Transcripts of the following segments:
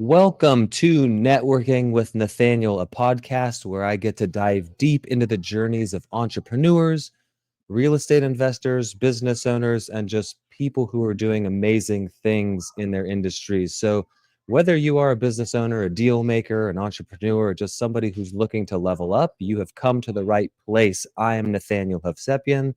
Welcome to Networking with Nathaniel, a podcast where I get to dive deep into the journeys of entrepreneurs, real estate investors, business owners, and just people who are doing amazing things in their industries. So, whether you are a business owner, a deal maker, an entrepreneur, or just somebody who's looking to level up, you have come to the right place. I am Nathaniel Hovsepian,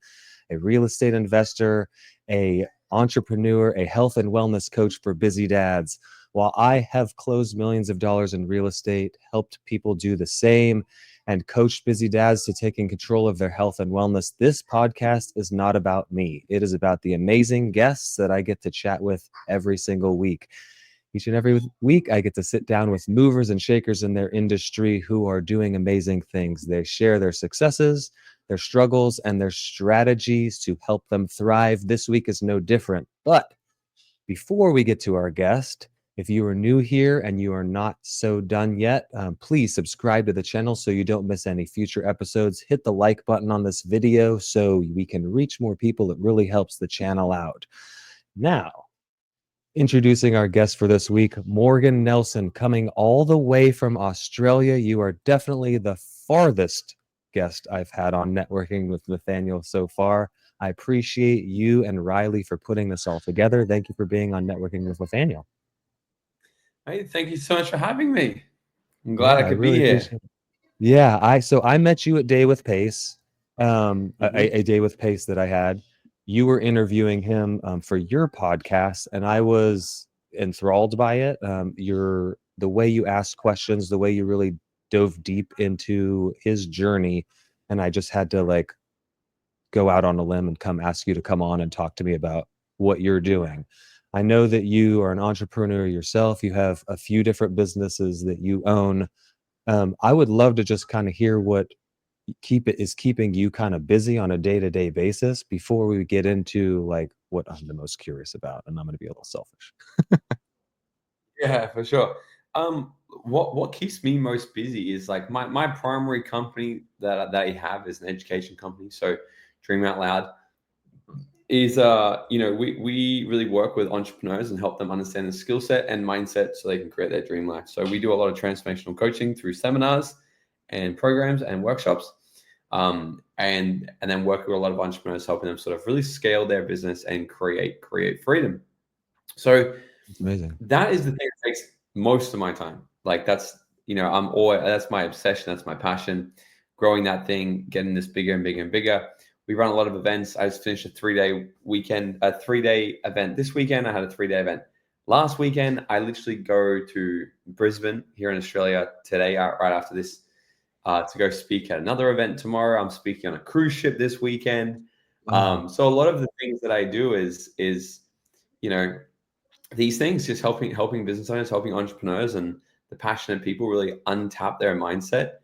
a real estate investor, a entrepreneur, a health and wellness coach for busy dads. While I have closed millions of dollars in real estate, helped people do the same, and coached busy dads to taking control of their health and wellness, this podcast is not about me. It is about the amazing guests that I get to chat with every single week. Each and every week, I get to sit down with movers and shakers in their industry who are doing amazing things. They share their successes, their struggles, and their strategies to help them thrive. This week is no different. But before we get to our guest, if you are new here and you are not so done yet, please subscribe to the channel so you don't miss any future episodes. Hit the like button on this video so we can reach more people. It really helps the channel out. Now, introducing our guest for this week, Morgan Nelson, coming all the way from Australia. You are definitely the farthest guest I've had on Networking with Nathaniel so far. I appreciate you and Riley for putting this all together. Thank you for being on Networking with Nathaniel. Hey, thank you so much for having me. I'm glad I could be really here. appreciate it. Yeah, I met you at Day with Pace, a Day with Pace that I had. You were interviewing him for your podcast, and I was enthralled by it. The way you asked questions, the way you really dove deep into his journey, and I just had to go out on a limb and come ask you to come on and talk to me about what you're doing. I know that you are an entrepreneur yourself. You have a few different businesses that you own. I would love to just kind of hear what is keeping you kind of busy on a day-to-day basis before we get into what I'm the most curious about, and I'm going to be a little selfish. Yeah, for sure. What keeps me most busy is like my primary company that I have is an education company. So Dream Out Loud is we really work with entrepreneurs and help them understand the skill set and mindset so they can create their dream life. So we do a lot of transformational coaching through seminars and programs and workshops. And then work with a lot of entrepreneurs, helping them sort of really scale their business and create freedom. So It's amazing. that is the thing that takes most of my time. Like that's my obsession, that's my passion, growing that thing, getting this bigger and bigger and bigger. We run a lot of events. I just finished a 3-day event this weekend. I had a 3-day event last weekend. I literally go to Brisbane here in Australia today, right after this, to go speak at another event tomorrow. I'm speaking on a cruise ship this weekend. Wow. So a lot of the things that I do is these things, just helping business owners, helping entrepreneurs and the passionate people really untap their mindset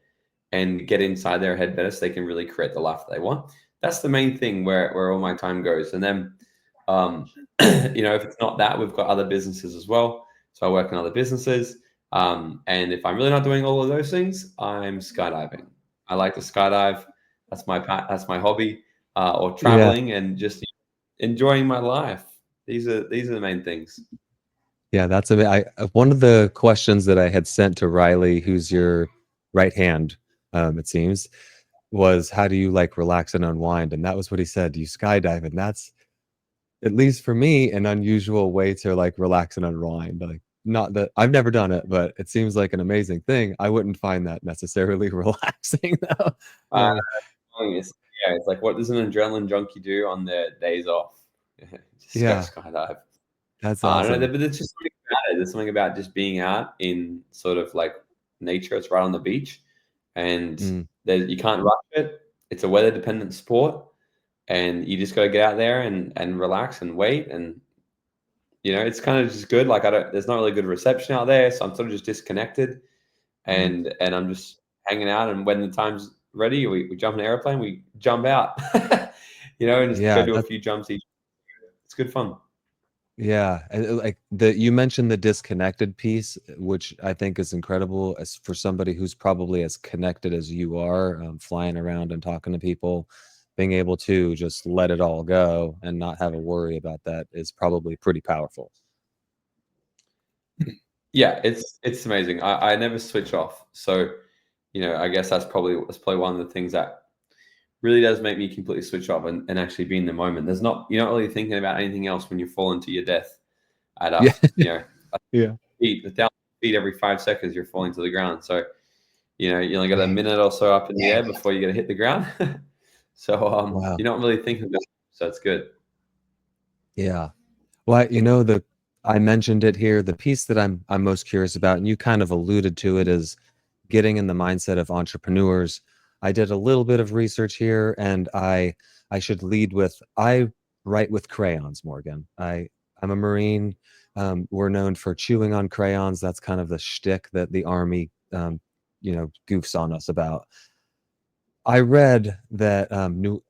and get inside their head better so they can really create the life that they want. That's the main thing where all my time goes. And then, if it's not that, we've got other businesses as well. So I work in other businesses. And if I'm really not doing all of those things, I'm skydiving. I like to skydive. That's my hobby, or Yeah. traveling and just enjoying my life. These are the main things. Yeah, that's one of the questions that I had sent to Riley, who's your right hand, it seems, was how do you relax and unwind? And that was what he said. You skydive, and that's, at least for me, an unusual way to relax and unwind. Not that I've never done it, but it seems like an amazing thing. I wouldn't find that necessarily relaxing though. Uh, it's like, what does an adrenaline junkie do on their days off? Just go Yeah, skydive. that's I don't know, awesome. but there's just something about it. There's something about just being out in sort of like nature. It's right on the beach, and Mm, you can't rush it. It's a weather dependent sport, and you just got to get out there and relax and wait. And it's kind of just good. Like there's not really good reception out there, so I'm sort of just disconnected, mm. and I'm just hanging out. And when the time's ready, we jump in an airplane, we jump out, and just go Yeah, do a that's few jumps each. It's good fun. yeah. And you mentioned the disconnected piece, which I think is incredible as for somebody who's probably as connected as you are, flying around and talking to people. Being able to just let it all go and not have a worry about that is probably pretty powerful. Yeah, it's amazing. I never switch off. So, I guess that's probably one of the things that really does make me completely switch off and actually be in the moment. You're not really thinking about anything else when you fall into your death at Yeah. a Yeah. feet, 1,000 feet every 5 seconds you're falling to the ground. So, you only got a minute or so up in the air before you get to hit the ground. So Wow. you're not really thinking about it. So it's good. Yeah. Well, I mentioned it here. The piece that I'm most curious about, and you kind of alluded to it, is getting in the mindset of entrepreneurs. I did a little bit of research here, and I should lead with I write with crayons, Morgan. I'm a Marine. We're known for chewing on crayons. That's kind of the shtick that the Army, goofs on us about. I read that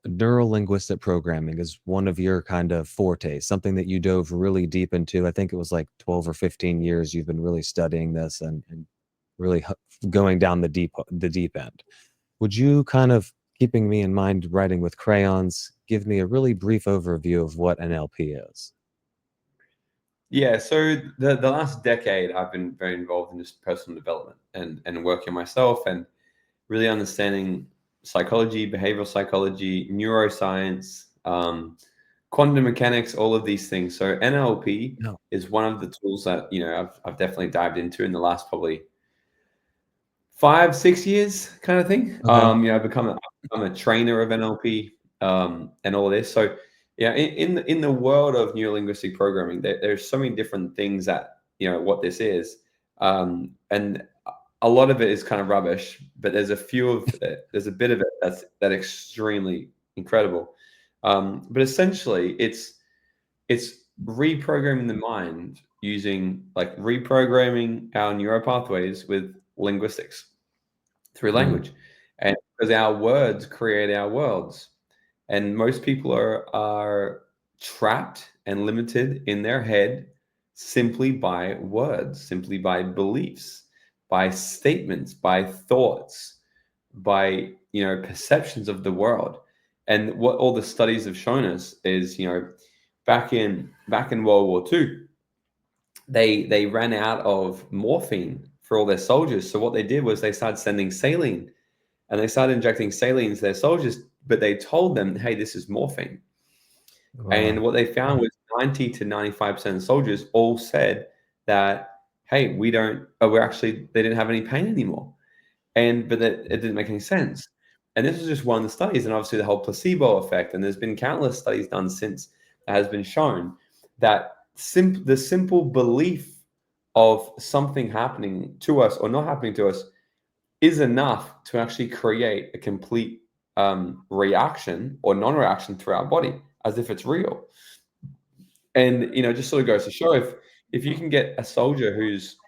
neuro-linguistic programming is one of your kind of fortes, something that you dove really deep into. I think it was like 12 or 15 years you've been really studying this and really going down the deep end. Would you kind of, keeping me in mind writing with crayons, give me a really brief overview of what an LP is? Yeah, so the last decade, I've been very involved in just personal development and working myself and really understanding psychology, behavioral psychology, neuroscience, quantum mechanics, all of these things. So NLP No. is one of the tools that I've definitely dived into in the last probably 5, 6 years, kind of thing. Okay. I've become a trainer of NLP and all of this. So yeah, in the world of neuro-linguistic programming, there's so many different things that what this is, and a lot of it is kind of rubbish, but there's a bit of it that's extremely incredible. But essentially, it's reprogramming the mind using like reprogramming our neural pathways with linguistics through Mm, language, and because our words create our worlds, and most people are trapped and limited in their head simply by words, simply by beliefs, by statements, by thoughts, by perceptions of the world. And what all the studies have shown us is, back in World War II, they ran out of morphine for all their soldiers. So what they did was they started sending saline, and they started injecting saline into their soldiers, but they told them, hey, this is morphine. And wow. what they found was 90 to 95% of soldiers all said that, hey, they didn't have any pain anymore. But that it didn't make any sense. And this was just one of the studies, and obviously the whole placebo effect. And there's been countless studies done since that has been shown that the simple belief of something happening to us or not happening to us is enough to actually create a complete reaction or non-reaction through our body as if it's real. And just sort of goes to show, if you can get a soldier who's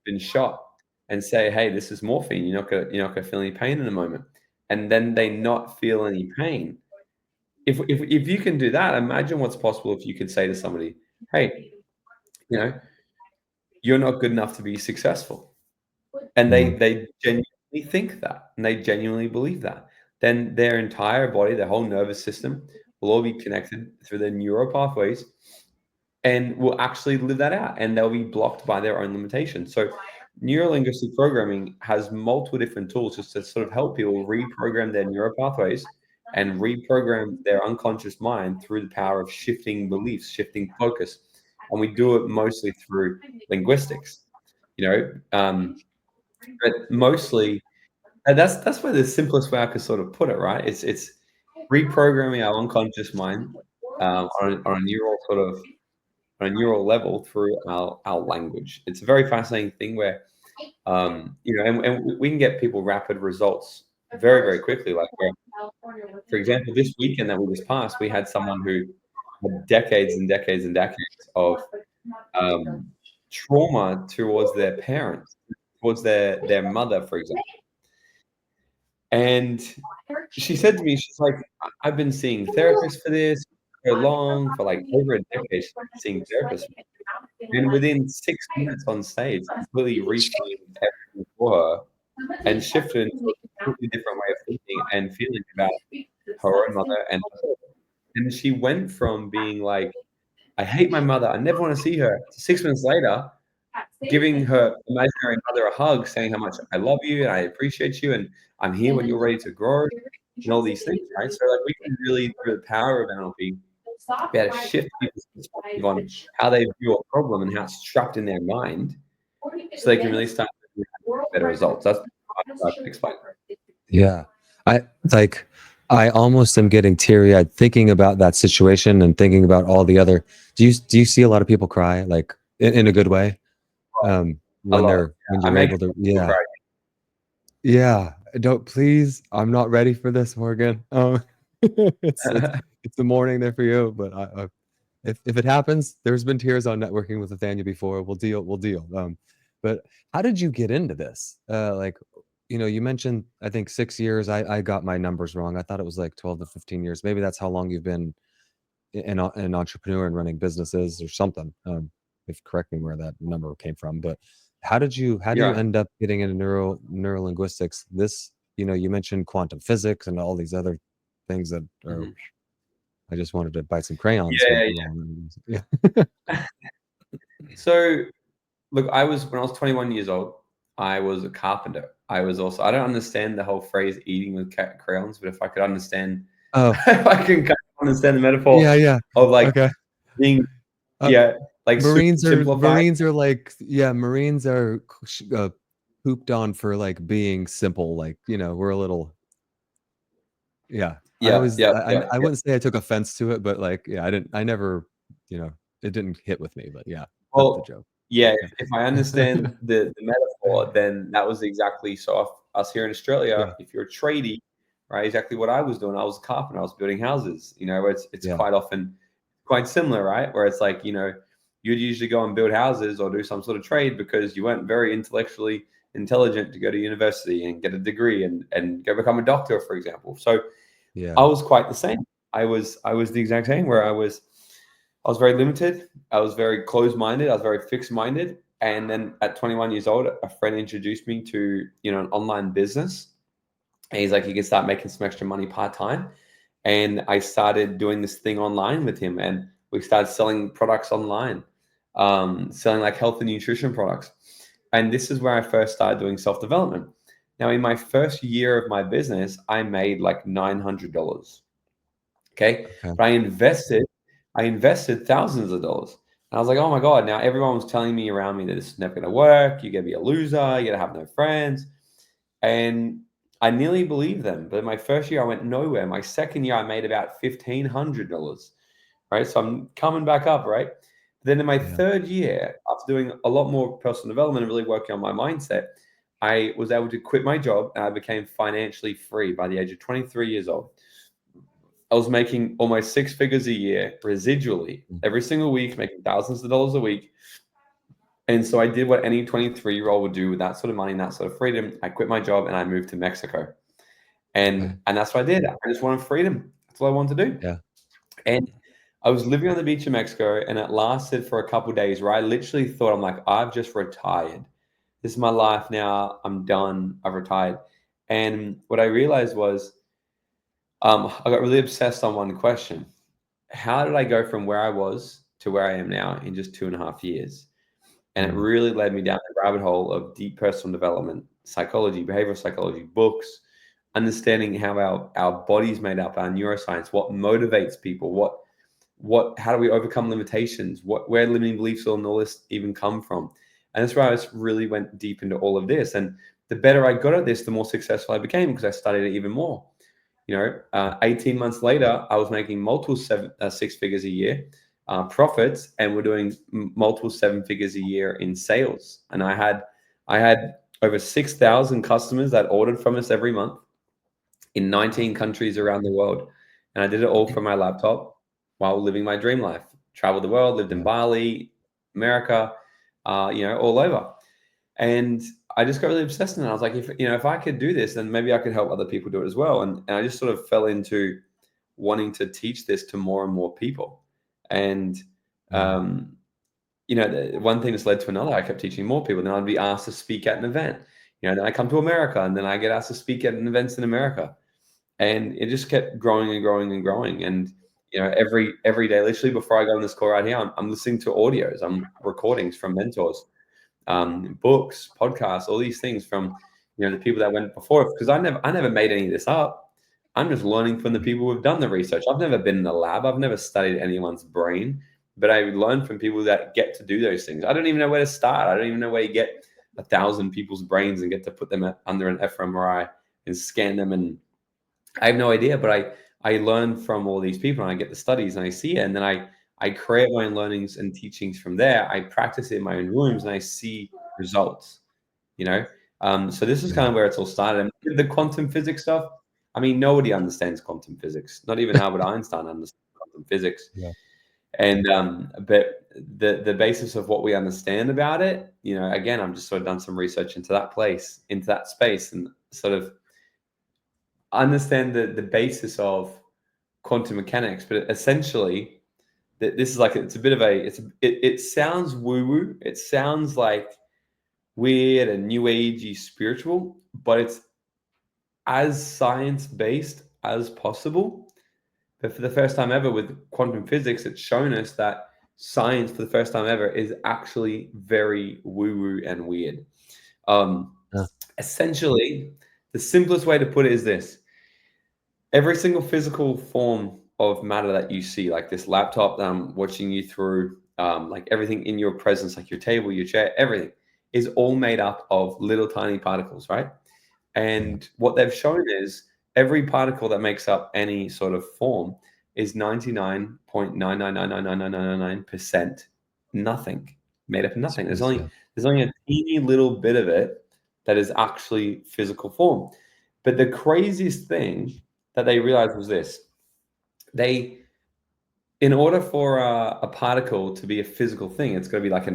been shot and say, "Hey, this is morphine. You're not gonna feel any pain in a moment," and then they not feel any pain. If you can do that, imagine what's possible if you could say to somebody, "Hey, you know, you're not good enough to be successful," and Mm, they genuinely think that, and they genuinely believe that. Then their entire body, their whole nervous system, will all be connected through their neural pathways and will actually live that out, and they'll be blocked by their own limitations. So neuro-linguistic programming has multiple different tools just to sort of help people reprogram their neural pathways and reprogram their unconscious mind through the power of shifting beliefs, shifting focus. And we do it mostly through linguistics, you know, um, but mostly and that's where the simplest way I could sort of put it, right? It's reprogramming our unconscious mind on a neural sort of on a neural level through our language. It's a very fascinating thing where, and we can get people rapid results very, very quickly. Like, where, for example, this weekend that we just passed, we had someone who had decades and decades and decades of um, trauma towards their parents, towards their mother, for example. And she said to me, she's like, I've been seeing therapists for this so long, for like over a decade, she's been seeing therapists. And within 6 minutes on stage, completely reframed everything for her and shifted into a completely different way of thinking and feeling about her own mother and herself. And she went from being like, I hate my mother, I never want to see her, to 6 minutes later, giving her imaginary mother a hug, saying how much I love you and I appreciate you and I'm here when you're ready to grow and all these things, right? So like we can really, through the power of NLP, be able to shift people's perspective on how they view a problem and how it's trapped in their mind, so they can really start to have better results. That's what I explain. Yeah. I like I almost am getting teary-eyed thinking about that situation and thinking about all the other do you see a lot of people cry like in a good way? A When lot. they're when I you're make able to people yeah. cry. Yeah. Don't please. I'm not ready for this, Morgan. It's the morning there for you, but I if it happens, there's been tears on networking with Nathaniel before. We'll deal. But how did you get into this? Like, you mentioned I think 6 years. I got my numbers wrong. I thought it was like 12 to 15 years. Maybe that's how long you've been an entrepreneur and running businesses or something. If correct me where that number came from. But how do you Yeah. end up getting into neurolinguistics? This, you mentioned quantum physics and all these other things that are Mhm. I just wanted to buy some crayons Yeah, for all of them. Yeah. yeah. So, look, when I was 21 years old, I was a carpenter. I don't understand the whole phrase "eating with crayons," but if I could understand, Oh, if I can kind of understand the metaphor yeah, yeah. of like Okay. being, Uh, yeah, like super Marines are simplified. Marines are like yeah, Marines are pooped on for like being simple. Like, we're a little yeah. I Yeah, always yeah, yeah, I yeah. wouldn't say I took offense to it, but like, yeah, I never, it didn't hit with me, but yeah, the Well, joke. yeah, Yeah. if I understand the metaphor, then that was exactly so us here in Australia, Yeah. if you're a tradie, right, exactly what I was doing. I was a carpenter, I was building houses, where it's Yeah. quite often quite similar, right? Where it's like, you'd usually go and build houses or do some sort of trade because you weren't very intellectually intelligent to go to university and get a degree and go become a doctor, for example. So I Yeah. was quite the same. I was the exact same where I was very limited. I was very closed-minded. I was very fixed-minded. And then at 21 years old, a friend introduced me to, an online business. And he's like, you can start making some extra money part-time. And I started doing this thing online with him. And we started selling products online, selling like health and nutrition products. And this is where I first started doing self-development. Now, in my first year of my business, I made like $900. Okay. Okay. But I invested thousands of dollars. And I was like, oh my God, now everyone was telling me around me that it's never gonna work, you're gonna be a loser, you're gonna have no friends. And I nearly believed them. But in my first year, I went nowhere. My second year, I made about $1,500. Right. So I'm coming back up, right? Then in my Yeah. third year, after doing a lot more personal development and really working on my mindset, I was able to quit my job and I became financially free by the age of 23 years old. I was making almost six figures a year residually Mm. every single week, making thousands of dollars a week. And so I did what any 23-year-old would do with that sort of money and that sort of freedom. I quit my job and I moved to Mexico. Okay. And that's what I did. I just wanted freedom. That's what I wanted to do. Yeah. And I was living on the beach in Mexico and it lasted for a couple of days where I literally thought, I'm like, I've just retired. This is my life now. I'm done. I've retired. And what I realized was I got really obsessed on one question. How did I go from where I was to where I am now in just 2.5 years? And it Mm. really led me down the rabbit hole of deep personal development, psychology, behavioral psychology, books, understanding how our body's made up, our neuroscience, what motivates people, how do we overcome limitations, where limiting beliefs and all this even come from. And that's where I just really went deep into all of this. And the better I got at this, the more successful I became because I studied it even more. 18 months later, I was making multiple six figures a year profits, and we're doing multiple seven figures a year in sales. And I had over 6,000 customers that ordered from us every month in 19 countries around the world. And I did it all from my laptop while living my dream life. Traveled the world, lived in Yeah. Bali, America, all over. And I just got really obsessed and I was like, if I could do this, then maybe I could help other people do it as well. And I just sort of fell into wanting to teach this to more and more people. And Yeah. one thing that's led to another. I kept teaching more people. Then I'd be asked to speak at an event. Then I come to America, and then I get asked to speak at events in America, and it just kept growing and growing and growing. And every day, literally before I go on this call right here, I'm listening to audios, I'm recordings from mentors, books, podcasts, all these things from, the people that went before. Because I never made any of this up. I'm just learning from the people who've done the research. I've never been in the lab. I've never studied anyone's brain, but I learn from people that get to do those things. I don't even know where to start. I don't even know where you get 1,000 people's brains and get to put them under an fMRI and scan them. And I have no idea, but I learn from all these people and I get the studies and I see it. And then I create my own learnings and teachings from there. I practice it in my own rooms and I see results, So this is kind of where it's all started. And with the quantum physics stuff, I mean, nobody understands quantum physics. Not even Albert Einstein understands quantum physics. Yeah. And but the basis of what we understand about it, again, I've just sort of done some research into that space, and sort of understand the basis of quantum mechanics. But essentially, this is like, it's a bit of it sounds woo-woo. It sounds like weird and new agey spiritual, but it's as science-based as possible. But for the first time ever with quantum physics, it's shown us that science, for the first time ever, is actually very woo-woo and weird. Essentially, the simplest way to put it is this. Every single physical form of matter that you see, like this laptop that I'm watching you through, like everything in your presence, like your table, your chair, everything is all made up of little tiny particles, right? And what they've shown is every particle that makes up any sort of form is 99.9999999% nothing, made up of nothing. There's only a teeny little bit of it that is actually physical form. But the craziest thing that they realized was this: in order for a particle to be a physical thing, it's going to be like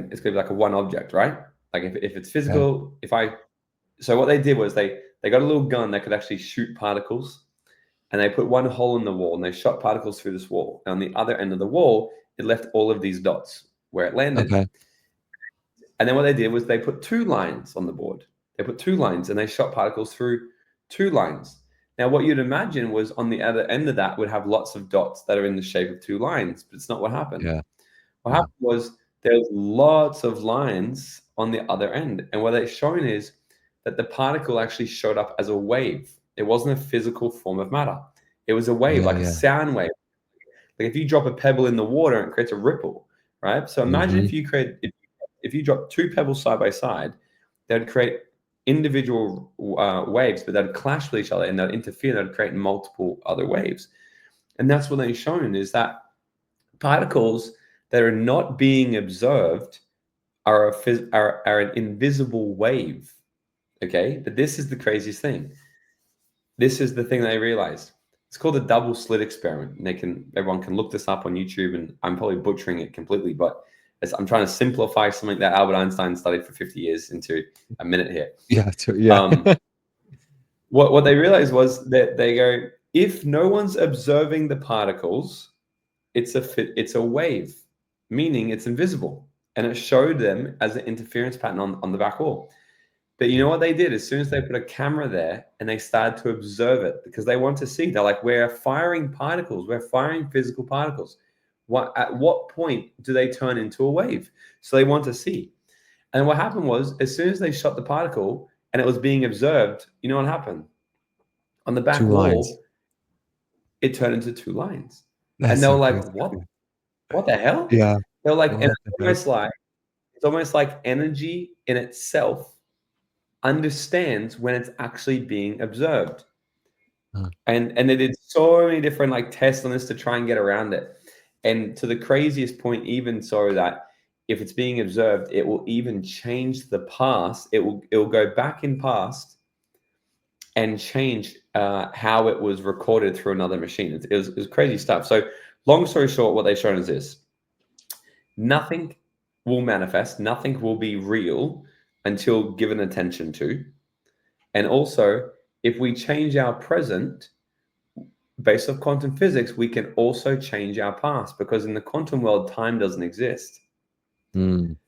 a one object, right? Like if it's physical, so what they did was they got a little gun that could actually shoot particles, and they put one hole in the wall and they shot particles through this wall. And on the other end of the wall, it left all of these dots where it landed. Okay. And then what they did was they put 2 lines on the board. They put 2 lines and they shot particles through 2 lines. Now, what you'd imagine was on the other end of that would have lots of dots that are in the shape of 2 lines, but it's not what happened. Yeah. What happened was there was lots of lines on the other end. And what they're showing is that the particle actually showed up as a wave. It wasn't a physical form of matter. It was a wave, like a sound wave. Like if you drop a pebble in the water, it creates a ripple, right? So imagine if you drop 2 pebbles side by side, they would create individual waves, but they'd clash with each other and they'd interfere. They'd create multiple other waves. And that's what they've shown, is that particles that are not being observed are an invisible wave. Okay, but this is the craziest thing. This is the thing they realized. It's called the double slit experiment. And everyone can look this up on YouTube, and I'm probably butchering it completely, but I'm trying to simplify something that Albert Einstein studied for 50 years into a minute here. What they realized was that they go, if no one's observing the particles, it's a wave, meaning it's invisible. And it showed them as an interference pattern on the back wall. But you know what they did? As soon as they put a camera there and they started to observe it, because they want to see, they're like, we're firing particles, we're firing physical particles. At what point do they turn into a wave? So they want to see. And what happened was, as soon as they shot the particle and it was being observed, you know what happened? On the back wall, it turned into 2 lines. And they were like, what the hell? Yeah. They're like, it's almost like energy in itself understands when it's actually being observed. And they did so many different tests on this to try and get around it. And to the craziest point, even so that if it's being observed, it will even change the past. It will go back in past and change how it was recorded through another machine. It was crazy stuff. So long story short, what they've shown is this: nothing will manifest, nothing will be real until given attention to. And also, if we change our present based off quantum physics, we can also change our past, because in the quantum world, time doesn't exist. What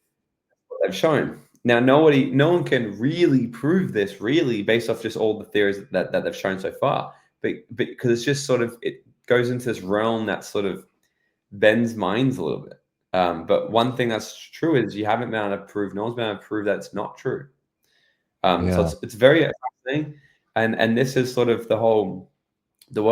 they've shown. Now, no one can really prove this based off just all the theories that they've shown so far, but because it's just sort of, it goes into this realm that sort of bends minds a little bit. But one thing that's true is you haven't been able to prove, no one's been able to prove that it's not true. So Yeah. it's very fascinating. And this is sort of the world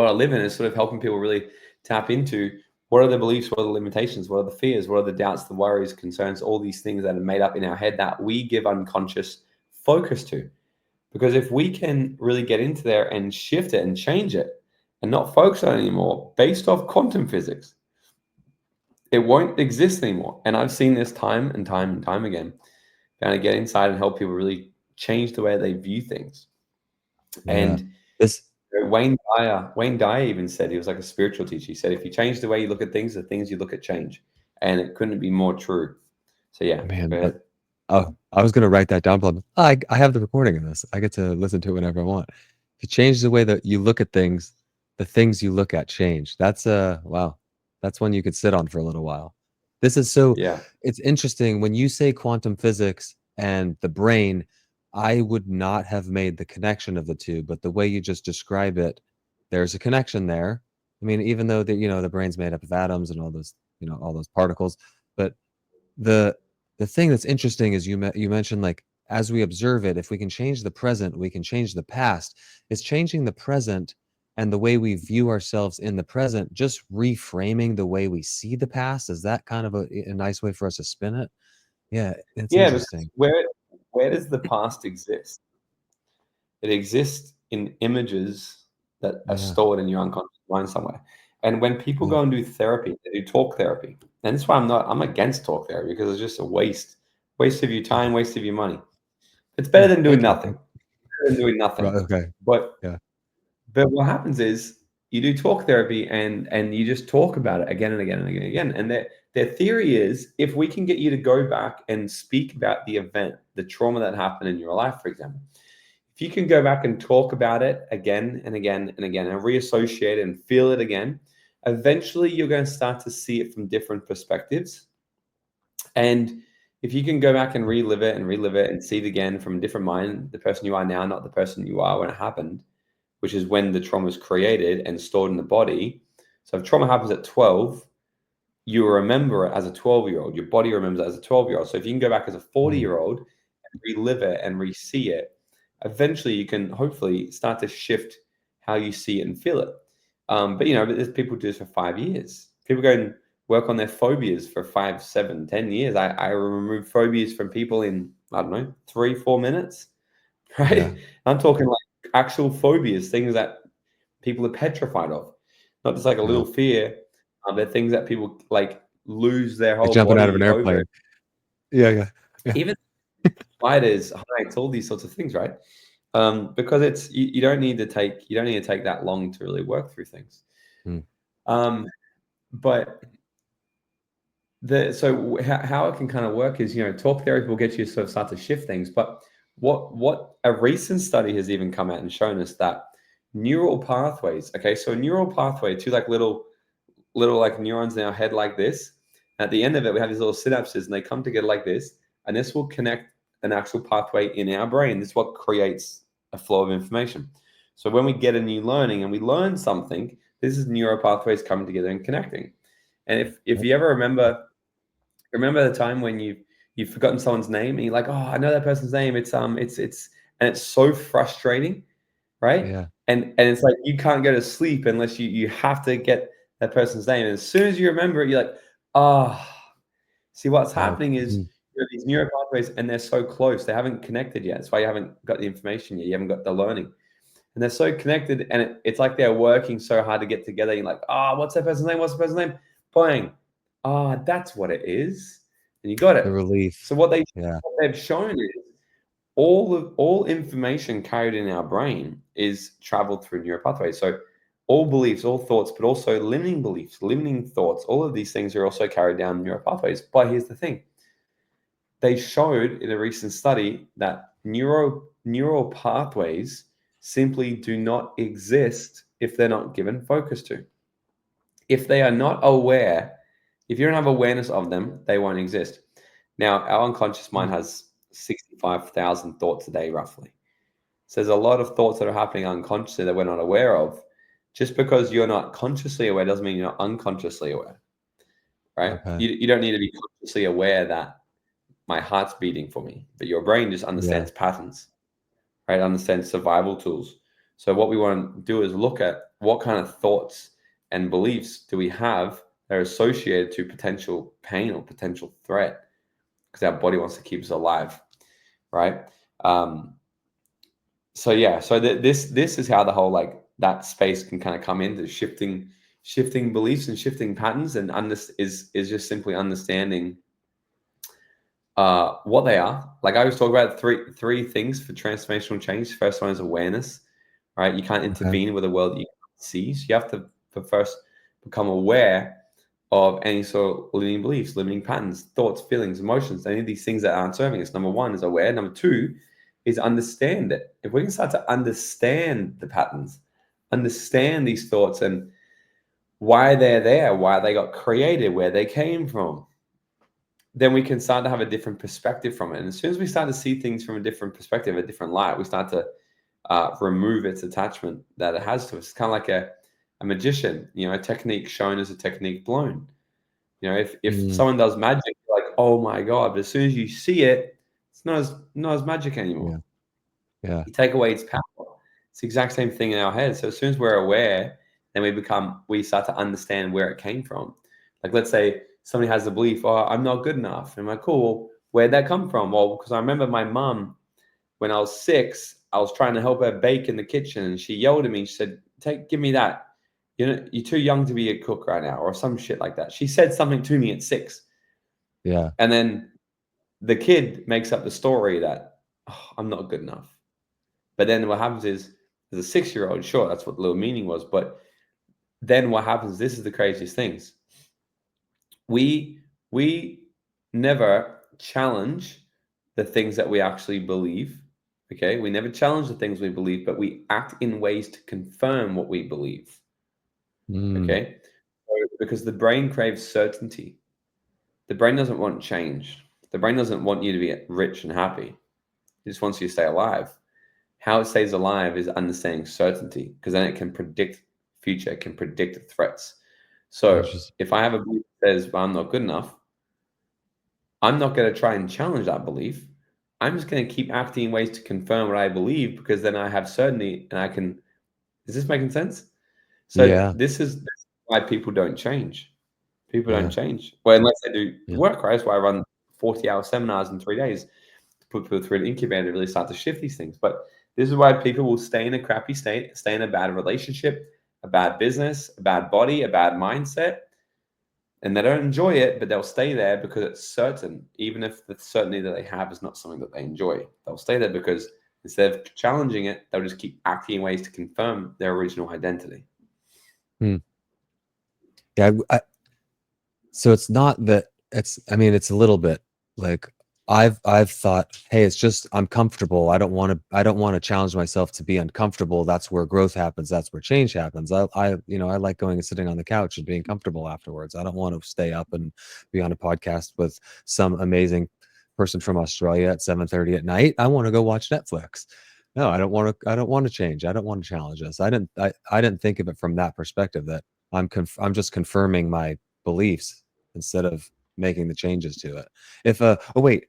I live in is sort of helping people really tap into what are the beliefs, what are the limitations, what are the fears, what are the doubts, the worries, concerns, all these things that are made up in our head that we give unconscious focus to. Because if we can really get into there and shift it and change it and not focus on it anymore based off quantum physics, it won't exist anymore. And I've seen this time and time and time again. Kind of get inside and help people really change the way they view things. Yeah. And This Wayne Dyer even said, he was like a spiritual teacher. He said, if you change the way you look at things, the things you look at change. And it couldn't be more true. So yeah, man, go ahead. oh, I was gonna write that down, but I have the recording of this. I get to listen to it whenever I want. If you change the way that you look at things, the things you look at change. That's wow. That's one you could sit on for a little while. This is so Yeah. it's interesting when you say quantum physics and the brain, I would not have made the connection of the two, but the way you just describe it, there's a connection there. I mean, even though the brain's made up of atoms and all those, all those particles, but the the thing that's interesting is you mentioned, like, as we observe it, if we can change the present, we can change the past. It's changing the present and the way we view ourselves in the present, just reframing the way we see the past. Is that kind of a nice way for us to spin it? Yeah, it's Yeah, because interesting. where does the past exist? It exists in images that are Yeah, stored in your unconscious mind somewhere. And when people yeah, go and do therapy, they do talk therapy. And that's why I'm against talk therapy, because it's just a waste of your time, waste of your money. It's better yeah. than doing Thank you. nothing. Better than doing Right, nothing. okay. But Yeah. what happens is you do talk therapy and you just talk about it again and again and again and again. And their theory is, if we can get you to go back and speak about the event, the trauma that happened in your life, for example, if you can go back and talk about it again and again and again and reassociate it and feel it again, eventually you're going to start to see it from different perspectives. And if you can go back and relive it and see it again from a different mind, the person you are now, not the person you are when it happened, which is when the trauma is created and stored in the body. So if trauma happens at 12, you remember it as a 12-year-old. Your body remembers it as a 12-year-old. So if you can go back as a Mm, 40-year-old and relive it and re-see it, eventually you can hopefully start to shift how you see it and feel it. But there's people do this for 5 years. People go and work on their phobias for 5, 7, 10 years. I remove phobias from people in, I don't know, 3, 4 minutes, yeah. right? I'm talking like actual phobias, things that people are petrified of, not just like a little Wow. fear. They're things that people like lose their Like whole jumping out of an body over. airplane. Yeah, yeah. Yeah. Even spiders, heights, all these sorts of things, right? Because you don't need to take that long to really work through things. Mm, Um, but how it can kind of work is, talk therapy will get you to sort of start to shift things. But what a recent study has even come out and shown us that neural pathways. Okay, so a neural pathway, two like little like neurons in our head like this. At the end of it, we have these little synapses, and they come together like this, and this will connect an actual pathway in our brain. This is what creates a flow of information. So when we get a new learning and we learn something, this is neural pathways coming together and connecting. And if yep, you ever remember the time when you've forgotten someone's name and you're like, oh, I know that person's name. And it's so frustrating, right? yeah. And it's like you can't go to sleep unless you have to get that person's name. And as soon as you remember it, you're like, ah, see what's Oh, happening is mhm. these neural pathways and they're so close. They haven't connected yet. That's why you haven't got the information yet. You haven't got the learning. And they're so connected, and it's like they're working so hard to get together. You're like, what's that person's name? What's the person's name? Bang. That's what it is. And you got The it. relief. So Yeah. what they've shown is all information carried in our brain is traveled through neural pathways. So all beliefs, all thoughts, but also limiting beliefs, limiting thoughts, all of these things are also carried down neural pathways. But here's the thing. They showed in a recent study that neural pathways simply do not exist if they're not given focus to. If they are not aware, if you don't have awareness of them, they won't exist. Now, our unconscious mind Mm, has 65,000 thoughts a day, roughly. So there's a lot of thoughts that are happening unconsciously that we're not aware of. Just because you're not consciously aware doesn't mean you're not unconsciously aware. right? Okay. You don't need to be consciously aware that my heart's beating for me, but your brain just Yeah. understands patterns, right? Understands survival tools. So what we want to do is look at what kind of thoughts and beliefs do we have that are associated to potential pain or potential threat, because our body wants to keep us alive, right? So yeah, so this is how the whole like that space can kind of come into shifting beliefs and shifting patterns, and is just simply understanding what they are. Like I always talk about three things for transformational change. First one is awareness, right? You can't Okay. intervene with a world that you can't see. So you have to first become aware of any sort of limiting beliefs, limiting patterns, thoughts, feelings, emotions, any of these things that aren't serving us. Number one is aware. Number two is understand it. If we can start to understand the patterns, understand these thoughts and why they're there, why they got created, where they came from, then we can start to have a different perspective from it. And as soon as we start to see things from a different perspective, a different light, we start to remove its attachment that it has to us. It's kind of like a magician, a technique shown as a technique blown. If Mm, someone does magic, you're like, oh my God, but as soon as you see it, it's not as magic anymore. yeah. Yeah. You take away its power. It's the exact same thing in our head. So as soon as we're aware, then we start to understand where it came from. Like let's say somebody has the belief, oh, I'm not good enough. And I'm like, cool, well, where'd that come from? Well, because I remember my mom, when I was 6, I was trying to help her bake in the kitchen, and she yelled at me. She said, give me that. You're too young to be a cook right now, or some shit like that. She said something to me at 6. Yeah. And then the kid makes up the story that, oh, I'm not good enough. But then what happens is, as a 6-year-old, sure, that's what the little meaning was. But then what happens, this is the craziest things. We never challenge the things that we actually believe. Okay. We never challenge the things we believe, but we act in ways to confirm what we believe. Mm, Okay. Because the brain craves certainty. The brain doesn't want change. The brain doesn't want you to be rich and happy. It just wants you to stay alive. How it stays alive is understanding certainty, because then it can predict future, it can predict threats. So interesting. if I have a belief that says, well, I'm not good enough, I'm not going to try and challenge that belief. I'm just going to keep acting in ways to confirm what I believe, because then I have certainty and I can. Is this making sense? So Yeah. this is why people don't change. People don't Yeah. change. Well, unless they do the Yeah. work, right? That's why I run 40-hour seminars in 3 days to put people through an incubator to really start to shift these things. But this is why people will stay in a crappy state, stay in a bad relationship, a bad business, a bad body, a bad mindset, and they don't enjoy it, but they'll stay there because it's certain, even if the certainty that they have is not something that they enjoy. They'll stay there because instead of challenging it, they'll just keep acting in ways to confirm their original identity. Hmm. Yeah. So it's not that I mean, it's a little bit like I've thought, hey, it's just I'm comfortable. I don't want to challenge myself to be uncomfortable. That's where growth happens. That's where change happens. I like going and sitting on the couch and being comfortable afterwards. I don't want to stay up and be on a podcast with some amazing person from Australia at 7:30 at night. I want to go watch Netflix. No, I don't want to change. I don't want to challenge us. I didn't think of it from that perspective, that I'm just confirming my beliefs instead of making the changes to it. If oh wait,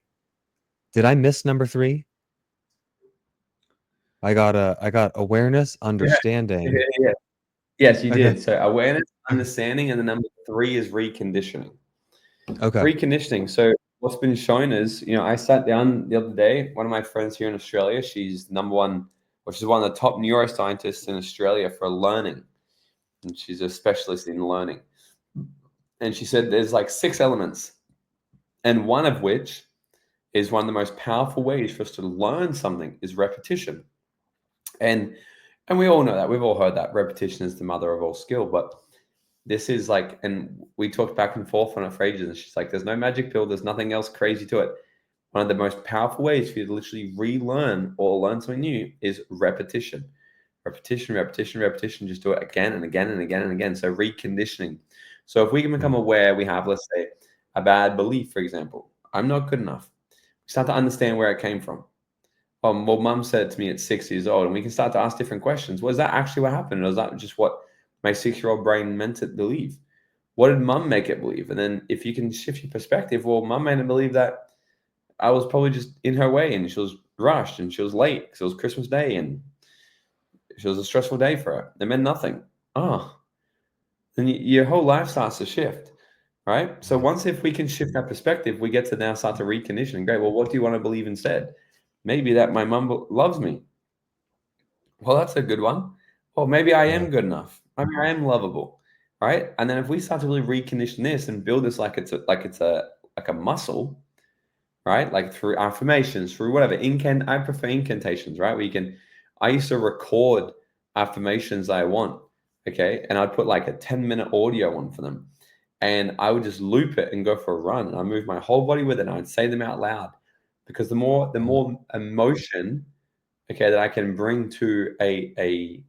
did I miss number 3? I got awareness, Yeah. understanding. Yeah. Yes, you Okay. did. So awareness, understanding, and the number 3 is reconditioning. Okay. Reconditioning. So what's been shown is, I sat down the other day, one of my friends here in Australia, she's number one, or she's one of the top neuroscientists in Australia for learning. And she's a specialist in learning. And she said there's like 6 elements, and one of which is one of the most powerful ways for us to learn something is repetition. And we all know that. We've all heard that repetition is the mother of all skill. But this is like, and we talked back and forth on it for ages, and she's like, there's no magic pill, there's nothing else crazy to it. One of the most powerful ways for you to literally relearn or learn something new is repetition. Repetition, repetition, repetition. Just do it again and again and again and again. So reconditioning. So if we can become Mm, aware, we have, let's say, a bad belief, for example, I'm not good enough. We start to understand where it came from. Well, mum said it to me at 6 years old, and we can start to ask different questions. Was that actually what happened? Or was that just what my 6-year-old brain meant to believe? What did mum make it believe? And then if you can shift your perspective, well, mum made it believe that I was probably just in her way and she was rushed and she was late because it was Christmas Day and it was a stressful day for her. It meant nothing. Oh, then your whole life starts to shift, right? So Yeah. once if we can shift that perspective, we get to now start to recondition. Great. Well, what do you want to believe instead? Maybe that my mum loves me. Well, that's a good one. Well, maybe I Yeah. am good enough. Maybe I am lovable, right? And then if we start to really recondition this and build this like a muscle, right? Like through affirmations, through whatever. I prefer incantations, right? Where you can, I used to record affirmations I want, okay? And I'd put like a 10-minute audio on for them. And I would just loop it and go for a run. And I move my whole body with it and I'd say them out loud. Because the more emotion, okay, that I can bring to a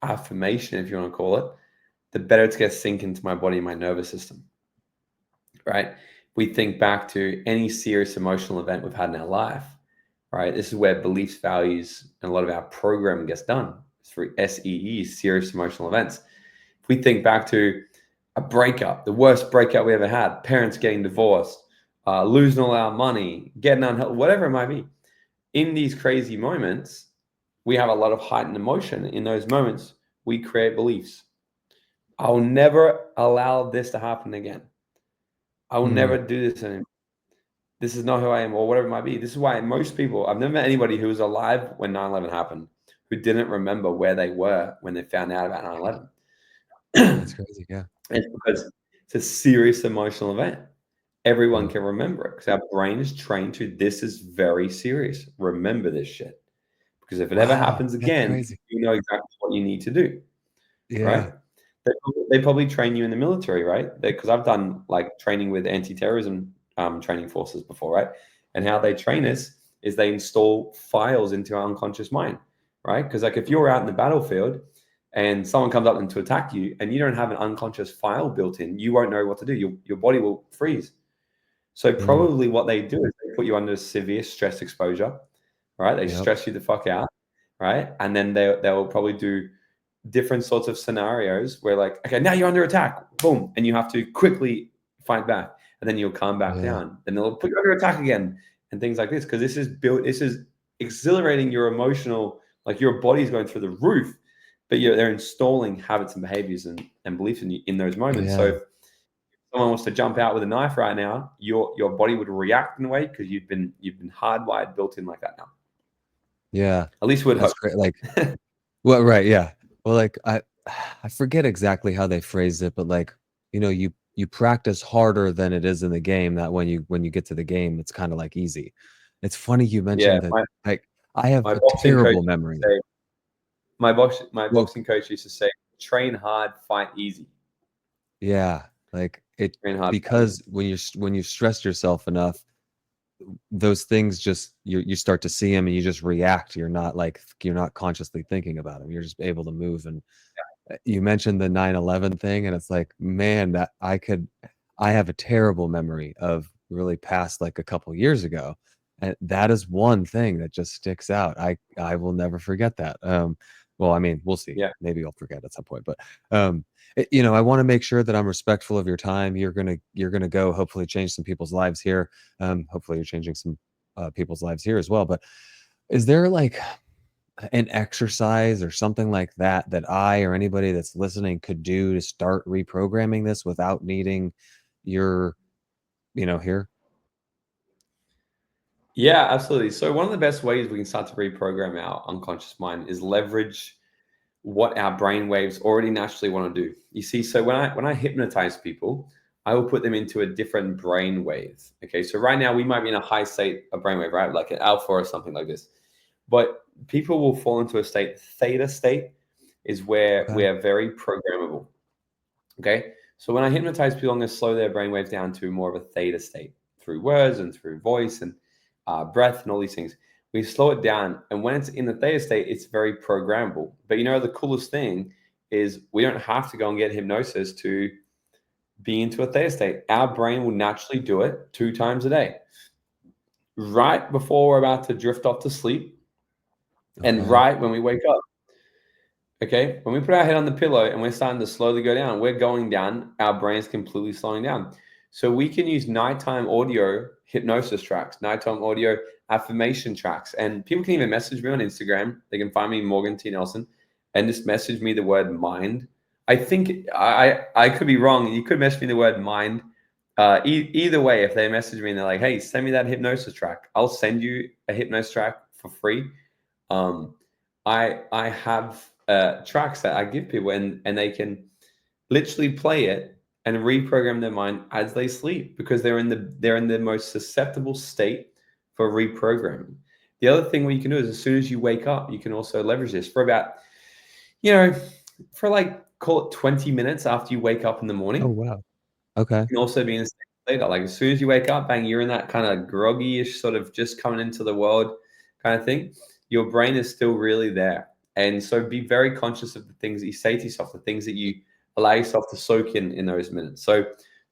affirmation, if you want to call it, the better it's going to sink into my body and my nervous system, right? We think back to any serious emotional event we've had in our life, right? This is where beliefs, values, and a lot of our programming gets done. It's through SEE, serious emotional events. If we think back to a breakup, the worst breakup we ever had, parents getting divorced, losing all our money, getting unhealthy, whatever it might be. In these crazy moments, we have a lot of heightened emotion. In those moments, we create beliefs. I'll never allow this to happen again. I will never do this anymore. This is not who I am, or whatever it might be. This is why most people, I've never met anybody who was alive when 9/11 happened, who didn't remember where they were when they found out about 9/11. That's crazy. Yeah. It's because it's a serious emotional event. Everyone Mm. can remember it because our brain is trained to, this is very serious. Remember this shit. Because if it ever Wow. happens That's again, crazy. you know exactly what you need to do, right? Yeah. They probably train you in the military, right? Because I've done like training with anti-terrorism training forces before, right? And how they train us is they install files into our unconscious mind, right? Because like if you're out in the battlefield and someone comes up to attack you and you don't have an unconscious file built in, you won't know what to do. Your body will freeze. So Mm. probably what they do is they put you under severe stress exposure, right? They Yep. stress you the fuck out, right? And then they'll probably do different sorts of scenarios where like, okay, now you're under attack, boom, and you have to quickly fight back, and then you'll calm back Yeah. down. Then they'll put you under attack again, and things like this, because this is exhilarating your emotional, like your body's going through the roof, but they're installing habits and behaviors and beliefs in those moments. So Yeah. if someone wants to jump out with a knife right now, your body would react in a way because you've been hardwired, built in like that now. Yeah. At least we'd That's hope. great. Like, well, right. Yeah. Well, like I forget exactly how they phrased it, but like, you practice harder than it is in the game. That when you get to the game, it's kind of like easy. It's funny you Yeah, mentioned that. Like, I have my a boxing coach terrible used to memory. say, my Well, boxing coach used to say, train hard, fight easy. yeah. Like it Train hard, fight easy. because when you stress yourself enough, those things just you start to see them and you just react. You're not consciously thinking about them. You're just able to move. And you mentioned the 9/11 thing, and it's like, man, that I have a terrible memory of really past, like, a couple years ago, and that is one thing that just sticks out. I will never forget that. Well, I mean, we'll see. Yeah. Maybe I'll forget at some point, but, I wanna make sure that I'm respectful of your time. You're gonna go hopefully change some people's lives here. Hopefully, you're changing some, people's lives here as well, but is there, like, an exercise or something like that that I or anybody that's listening could do to start reprogramming this without needing your, here? Yeah, absolutely. So one of the best ways we can start to reprogram our unconscious mind is leverage what our brain waves already naturally want to do. You see, so when I hypnotize people, I will put them into a different brain wave. Okay, so right now we might be in a high state of brainwave, right? Like an alpha or something like this. But people will fall into a theta state is where Okay. we are very programmable. Okay. So when I hypnotize people, I'm going to slow their brainwaves down to more of a theta state through words and through voice and breath and all these things. We slow it down. And when it's in the theta state, it's very programmable. But the coolest thing is we don't have to go and get hypnosis to be into a theta state. Our brain will naturally do it 2 times a day. Right before we're about to drift off to sleep and Okay. right when we wake up. Okay, when we put our head on the pillow and we're starting to slowly go down, we're going down, our brain's completely slowing down. So we can use nighttime audio hypnosis tracks, nighttime audio affirmation tracks. And people can even message me on Instagram. They can find me Morgan T. Nelson and just message me the word mind. I think I could be wrong. You could message me the word mind. Either way, if they message me and they're like, hey, send me that hypnosis track, I'll send you a hypnosis track for free. Um, I have tracks that I give people, and they can literally play it and reprogram their mind as they sleep, because they're in the most susceptible state for reprogramming. The other thing what you can do is, as soon as you wake up, you can also leverage this for about, for like, call it 20 minutes after you wake up in the Oh, morning. wow. Okay. Can also be in a state later. Like, as soon as you wake up, bang, you're in that kind of groggy-ish sort of just coming into the world kind of thing. Your brain is still really there. And so be very conscious of the things that you say to yourself, the things that you allow yourself to soak in those minutes. So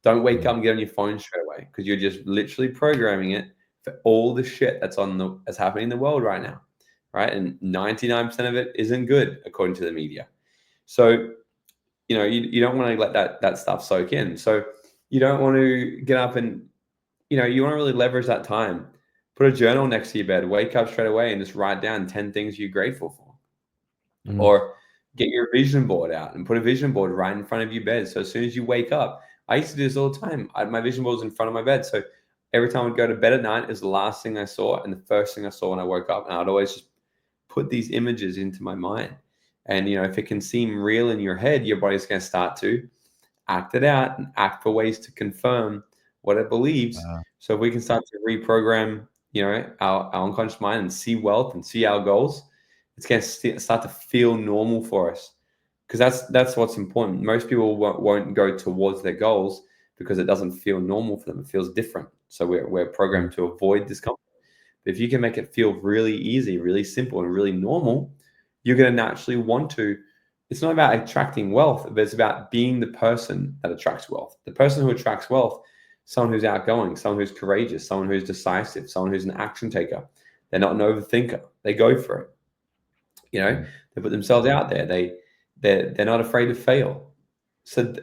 don't wake up and get on your phone straight away, because you're just literally programming it for all the shit that's happening in the world right now. Right. And 99% of it isn't good, according to the media. So you don't want to let that stuff soak in. So you don't want to get up and you want to really leverage that time. Put a journal next to your bed, wake up straight away and just write down 10 things you're grateful for. Mm. Or get your vision board out and put a vision board right in front of your bed. So as soon as you wake up, I used to do this all the time. My vision board was in front of my bed. So every time I'd go to bed at night, is the last thing I saw and the first thing I saw when I woke up. And I'd always just put these images into my mind. And if it can seem real in your head, your body's going to start to act it out and act for ways to confirm what it believes. Wow. So if we can start to reprogram, our unconscious mind and see wealth and see our goals, it's going to start to feel normal for us. Because that's what's important. Most people won't go towards their goals because it doesn't feel normal for them. It feels different. So we're Mm. programmed to avoid discomfort. But if you can make it feel really easy, really simple, and really normal, you're going to naturally want to. It's not about attracting wealth, but it's about being the person that attracts wealth. The person who attracts wealth, someone who's outgoing, someone who's courageous, someone who's decisive, someone who's an action taker. They're not an overthinker. They go for it. Mm. They put themselves out there. They're not afraid to fail. So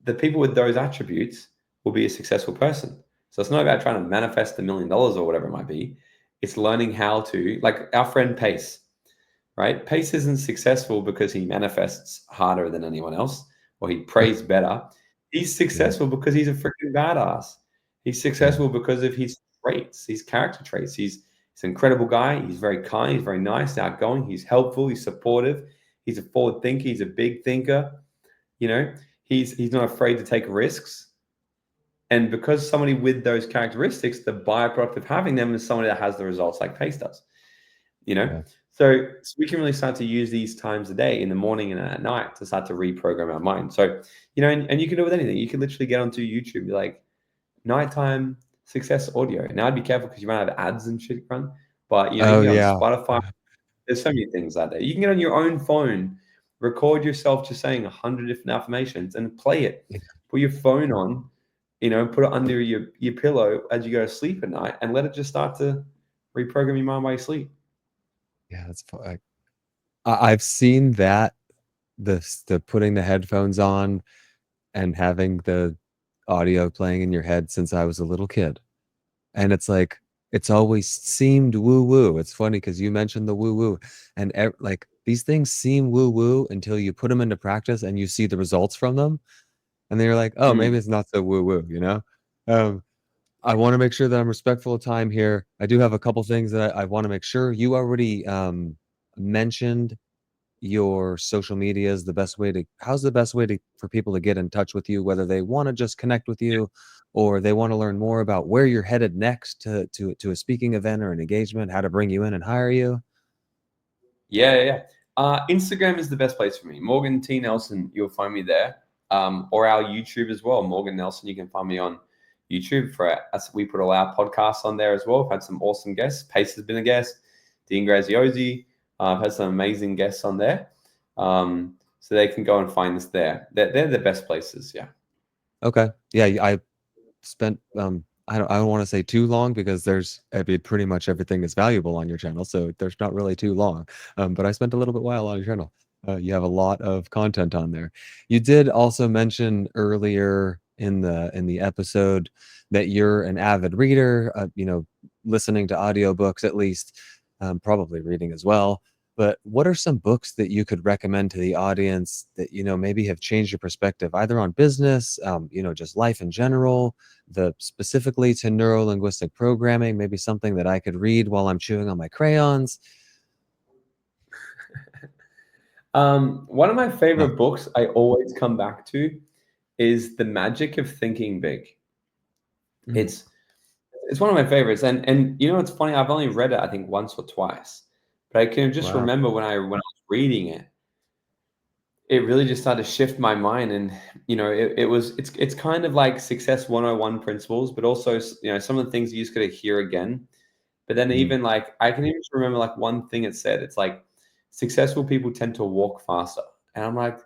the people with those attributes will be a successful person. So it's not about trying to manifest $1 million or whatever it might be. It's learning how to, like our friend Pace, right? Pace isn't successful because he manifests harder than anyone else or he prays better. He's Yeah. successful because he's a freaking badass. He's Yeah. successful because of his traits, his character traits. He's an incredible guy. He's very kind. He's very nice, outgoing. He's helpful. He's supportive. He's a forward thinker. He's a big thinker. You know, he's not afraid to take risks. And because somebody with those characteristics, the byproduct of having them is somebody that has the results like Pace does. You know, Yeah. so we can really start to use these times a day, in the morning and at night, to start to reprogram our mind. So, and you can do it with anything. You can literally get onto YouTube and be like, nighttime success audio. Now I'd be careful because you might have ads and shit run. But you Oh, can get on yeah. Spotify. There's so many things out there. You can get on your own phone, record yourself just saying 100 different affirmations and play it. Yeah. Put your phone on, put it under your pillow as you go to sleep at night, and let it just start to reprogram your mind while you sleep. Yeah, that's I've seen that, the putting the headphones on and having the audio playing in your head since I was a little kid. And it's like, it's always seemed woo-woo. It's funny because you mentioned the woo-woo, and like, these things seem woo-woo until you put them into practice and you see the results from them, and then you're like, "Oh, maybe Mm. it's not so woo-woo," you know? Um, I wanna make sure that I'm respectful of time here. I do have a couple things that I wanna make sure. You already, mentioned your social media is the best way to how's the best way to for people to get in touch with you, whether they wanna just connect with you or they wanna learn more about where you're headed next to a speaking event or an engagement, how to bring you in and hire you? Yeah, yeah, yeah. Instagram is the best place for me. Morgan T. Nelson, you'll find me there. Or our YouTube as well. Morgan Nelson, you can find me on YouTube for us. We put all our podcasts on there as well. I've had some awesome guests. Pace has been a guest. Dean Graziosi. I've had some amazing guests on there. So they can go and find us there. They're the best places. Yeah. Okay. Yeah, I spent, I don't wanna say too long because I mean, pretty much everything is valuable on your channel, so there's not really too long, but I spent a little bit while on your channel. You have a lot of content on there. You did also mention earlier in the episode that you're an avid reader, listening to audiobooks at least, probably reading as well. But what are some books that you could recommend to the audience that, maybe have changed your perspective either on business, just life in general, the specifically to neuro-linguistic programming, maybe something that I could read while I'm chewing on my crayons? One of my No. favorite books I always come back to is The Magic of Thinking Big. Mm, It's it's one of my favorites, and it's funny. I've only read it I think once or twice, but I can just wow. remember when I was reading it, it really just started to shift my mind, and it's kind of like Success 101 principles, but also some of the things you just got to hear again. But then Mm, even like I can even just remember like one thing it said. It's like successful people tend to walk faster, and I'm like,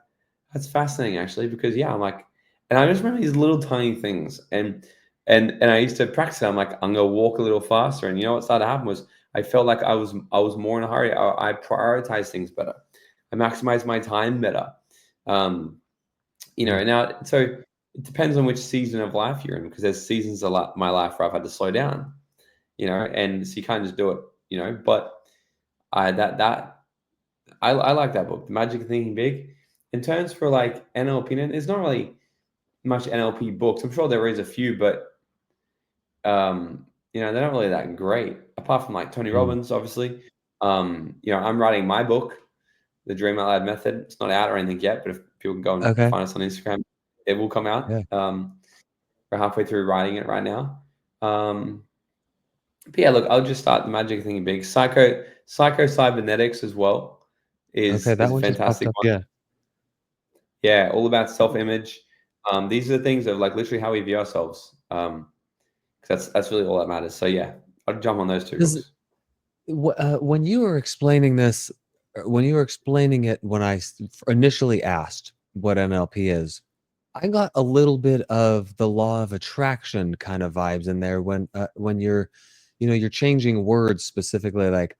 that's fascinating actually because yeah, I'm like, and I just remember these little tiny things, and I used to practice it. I'm like, I'm gonna walk a little faster, and what started to happen was I felt like I was more in a hurry. I prioritized things better. I maximized my time better. Um, mm. now so it depends on which season of life you're in because there's seasons of my life where I've had to slow down, and so you can't just do it, but I like that book, The Magic of Thinking Big. In terms for like NLP, and there's not really much NLP books. I'm sure there is a few, but they're not really that great. Apart from like Tony Mm. Robbins, obviously. I'm writing my book, The Dream Out Loud Method. It's not out or anything yet, but if people can go and Okay. find us on Instagram, it will come out. Yeah. We're halfway through writing it right now. Um, But yeah, look, I'll just start the magic of thinking big. Psycho cybernetics as well Okay. is That a one just popped fantastic up. one. Yeah. Yeah, all about self-image. These are the things of like literally how we view ourselves. 'Cause that's really all that matters. So yeah, I'll jump on those two Does books. when you were explaining this, when you were explaining it, when initially asked what NLP is, I got a little bit of the law of attraction kind of vibes in there when you're changing words specifically like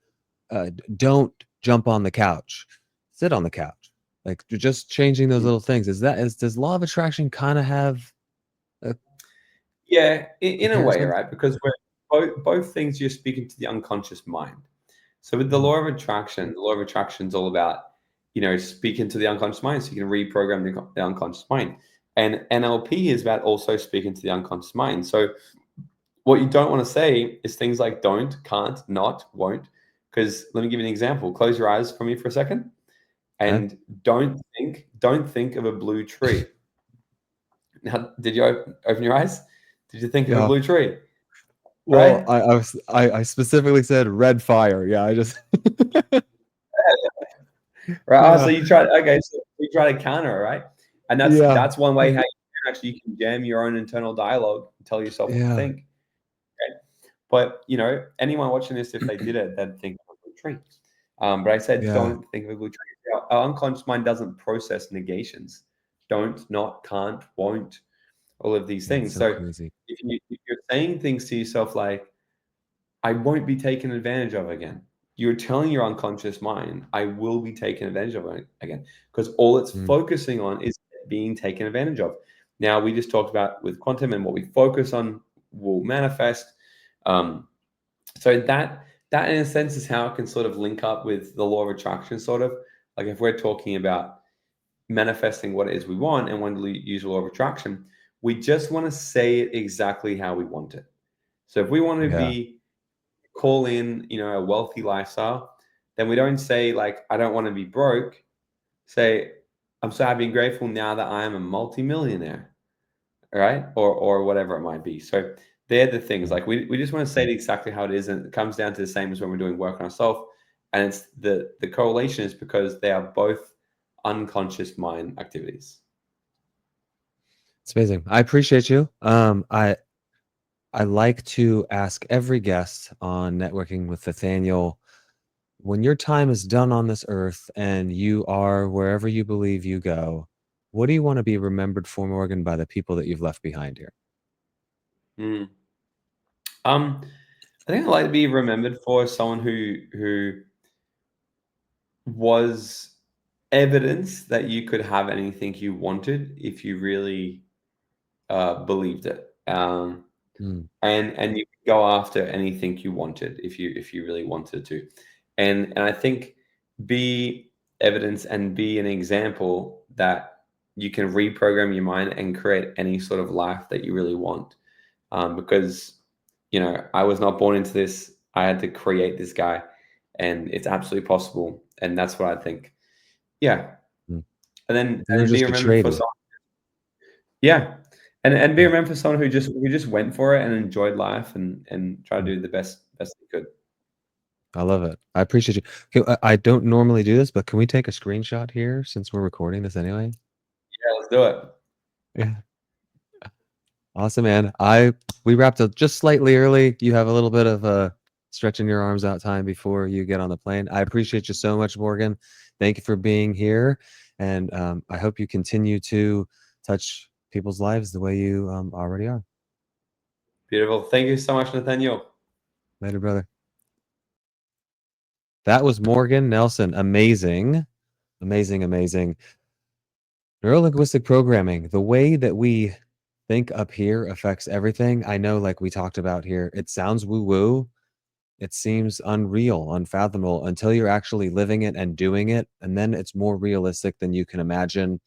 don't jump on the couch, sit on the couch. Like you're just changing those Mm. little things. Does law of attraction kind of have a Yeah, in a way, comparison? right? Because both things you're speaking to the unconscious mind. So with the Mm, law of attraction is all about, speaking to the unconscious mind, so you can reprogram the unconscious mind. And NLP is about also speaking to the unconscious mind. So what you don't want to say is things like don't, can't, not, won't. Because let me give you an example. Close your eyes for me for a second, okay. and don't think of a blue tree. Now, did you open your eyes? Did you think of a Yeah. blue tree? Well, Right? I specifically said red fire. Yeah, I just Right. Oh, so yeah, you try. Okay, so you try to counter, right? And that's yeah, that's one way how you can jam your own internal dialogue and tell yourself what to yeah, think. Okay? But anyone watching this, if they did it, they'd think of a blue tree. But I said, yeah. don't think of a blue tree. Our unconscious mind doesn't process negations. Don't, not, can't, won't, all of these That's things. so So crazy. if you're saying things to yourself like, I won't be taken advantage of again. You're telling your unconscious mind, I will be taken advantage of again, because all it's Mm, focusing on is being taken advantage of. Now, we just talked about with quantum and what we focus on will manifest. Um, so that in a sense is how it can sort of link up with the law of attraction, sort of like if we're talking about manifesting what it is we want and when to use the law of attraction, we just want to say it exactly how we want it. So if we want to yeah, be call in, a wealthy lifestyle, then we don't say like, I don't want to be broke. Say, I'm so happy and grateful now that I am a multimillionaire, right? Or whatever it might be. So they're the things mm. like we just want to say it exactly how it is, and it comes down to the same as when we're doing work on ourselves. And it's the correlation is because they are both unconscious mind activities. It's amazing. I appreciate you. I like to ask every guest on networking with Nathaniel, when your time is done on this earth and you are wherever you believe you go, what do you want to be remembered for, Morgan, by the people that you've left behind here? Mm. Um, I think I'd like to be remembered for someone who was evidence that you could have anything you wanted if you really believed it. Mm, And you could go after anything you wanted if you really wanted to. And I think be evidence and be an example that you can reprogram your mind and create any sort of life that you really want. Because I was not born into this. I had to create this guy, and it's absolutely possible. And that's what I think. Yeah. mm. And You're then be just a remembered for tradie. someone. Yeah. And be Yeah, remembered for someone who just went for it and enjoyed life and try to mm. do the best they could. I love it. I appreciate you. I don't normally do this, but can we take a screenshot here since we're recording this anyway? Yeah, let's do it. Yeah. Awesome, man. We wrapped up just slightly early. You have a little bit of stretching your arms out time before you get on the plane. I appreciate you so much, Morgan. Thank you for being here, and I hope you continue to touch people's lives the way you already are. Beautiful. Thank you so much, Nathaniel. Later, brother. That was Morgan Nelson. Amazing, amazing, amazing. Neuro-linguistic programming. The way that we think up here affects everything. I know, like we talked about here, it sounds woo-woo. It seems unreal, unfathomable until you're actually living it and doing it, and then it's more realistic than you can imagine.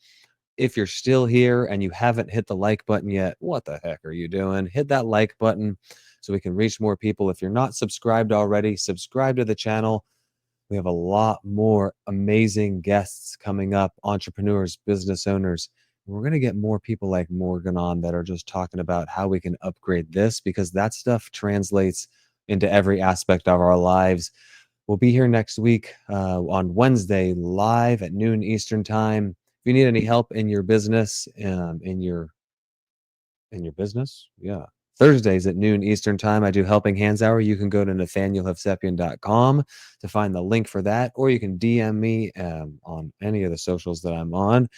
If you're still here and you haven't hit the like button yet, what the heck are you doing? Hit that like button so we can reach more people. If you're not subscribed already, subscribe to the channel. We have a lot more amazing guests coming up, entrepreneurs, business owners. We're going to get more people like Morgan on that are just talking about how we can upgrade this because that stuff translates into every aspect of our lives. We'll be here next week on Wednesday, live at noon Eastern time. If you need any help in your business, in your business, yeah. Thursdays at noon Eastern time, I do Helping Hands Hour. You can go to nathanielhovsepian.com to find the link for that, or you can DM me on any of the socials that I'm on.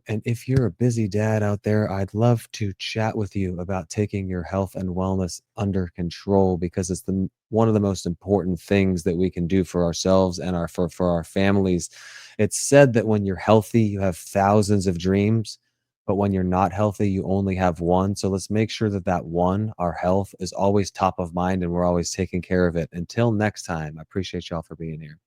And if you're a busy dad out there, I'd love to chat with you about taking your health and wellness under control because it's one of the most important things that we can do for ourselves and for our families. It's said that when you're healthy, you have thousands of dreams, but when you're not healthy, you only have one. So let's make sure that that one, our health, is always top of mind and we're always taking care of it. Until next time, I appreciate y'all for being here.